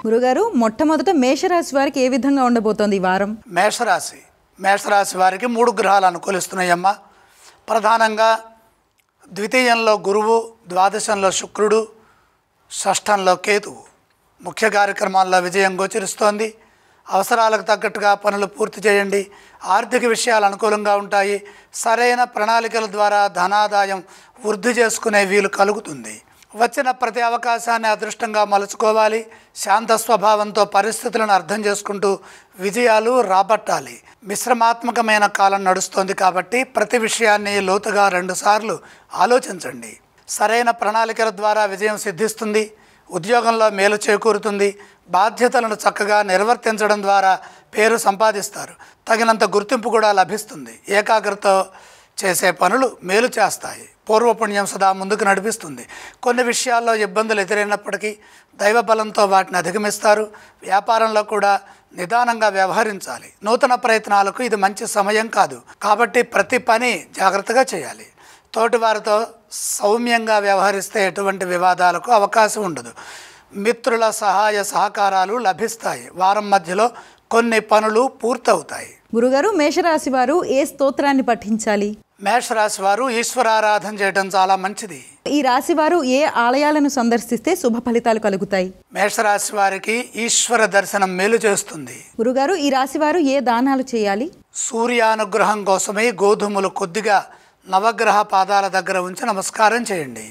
గురుగారు, మొట్టమొదట మేషరాశి వారికి ఏ విధంగా ఉండబోతోంది ఈ వారం? మేషరాశి వారికి 3 గ్రహాలు అనుకూలిస్తున్నాయమ్మా. ప్రధానంగా ద్వితీయంలో గురువు, ద్వాదశంలో శుక్రుడు, షష్ఠంలో కేతువు. ముఖ్య కార్యక్రమాల్లో విజయం గోచరిస్తోంది. అవసరాలకు తగ్గట్టుగా పనులు పూర్తి చేయండి. ఆర్థిక విషయాలు అనుకూలంగా ఉంటాయి. సరైన ప్రణాళికల ద్వారా ధనాదాయం వృద్ధి చేసుకునే వీలు కలుగుతుంది. వచ్చిన ప్రతి అవకాశాన్ని అదృష్టంగా మలుచుకోవాలి. శాంత స్వభావంతో పరిస్థితులను అర్థం చేసుకుంటూ విజయాలు రాబట్టాలి. మిశ్రమాత్మకమైన కాలం నడుస్తోంది కాబట్టి ప్రతి విషయాన్ని లోతుగా 2 సార్లు ఆలోచించండి. సరైన ప్రణాళికల ద్వారా విజయం సిద్ధిస్తుంది. ఉద్యోగంలో మేలు చేకూరుతుంది. బాధ్యతలను చక్కగా నిర్వర్తించడం ద్వారా పేరు సంపాదిస్తారు. తగినంత గుర్తింపు కూడా లభిస్తుంది. ఏకాగ్రతతో చేసే పనులు మేలు చేస్తాయి. పూర్వపుణ్యం సదా ముందుకు నడిపిస్తుంది. కొన్ని విషయాల్లో ఇబ్బందులు ఎదురైనప్పటికీ దైవబలంతో వాటిని అధిగమిస్తారు. వ్యాపారంలో కూడా నిదానంగా వ్యవహరించాలి. నూతన ప్రయత్నాలకు ఇది మంచి సమయం కాదు కాబట్టి ప్రతి పని జాగ్రత్తగా చేయాలి. తోటివారితో సౌమ్యంగా వ్యవహరిస్తే ఎటువంటి వివాదాలకు అవకాశం ఉండదు. మిత్రుల సహాయ సహకారాలు లభిస్తాయి. వారం మధ్యలో కొన్ని పనులు పూర్తవుతాయి. గురుగారు, మేషరాశి వారు ఏ స్తోత్రాన్ని పఠించాలి? మేషరాశి వారు ఈశ్వరారాధన చేయడం చాలా మంచిది. ఈ రాశి వారు ఏ ఆలయాలను సందర్శిస్తే శుభ ఫలితాలు కలుగుతాయి? మేషరాశి వారికి ఈశ్వర దర్శనం మేలు చేస్తుంది. గురుగారు, ఈ రాశి వారు ఏ దానాలు చేయాలి? సూర్యానుగ్రహం కోసమై గోధుమలు కొద్దిగా నవగ్రహ పాదాల దగ్గర ఉంచి నమస్కారం చేయండి.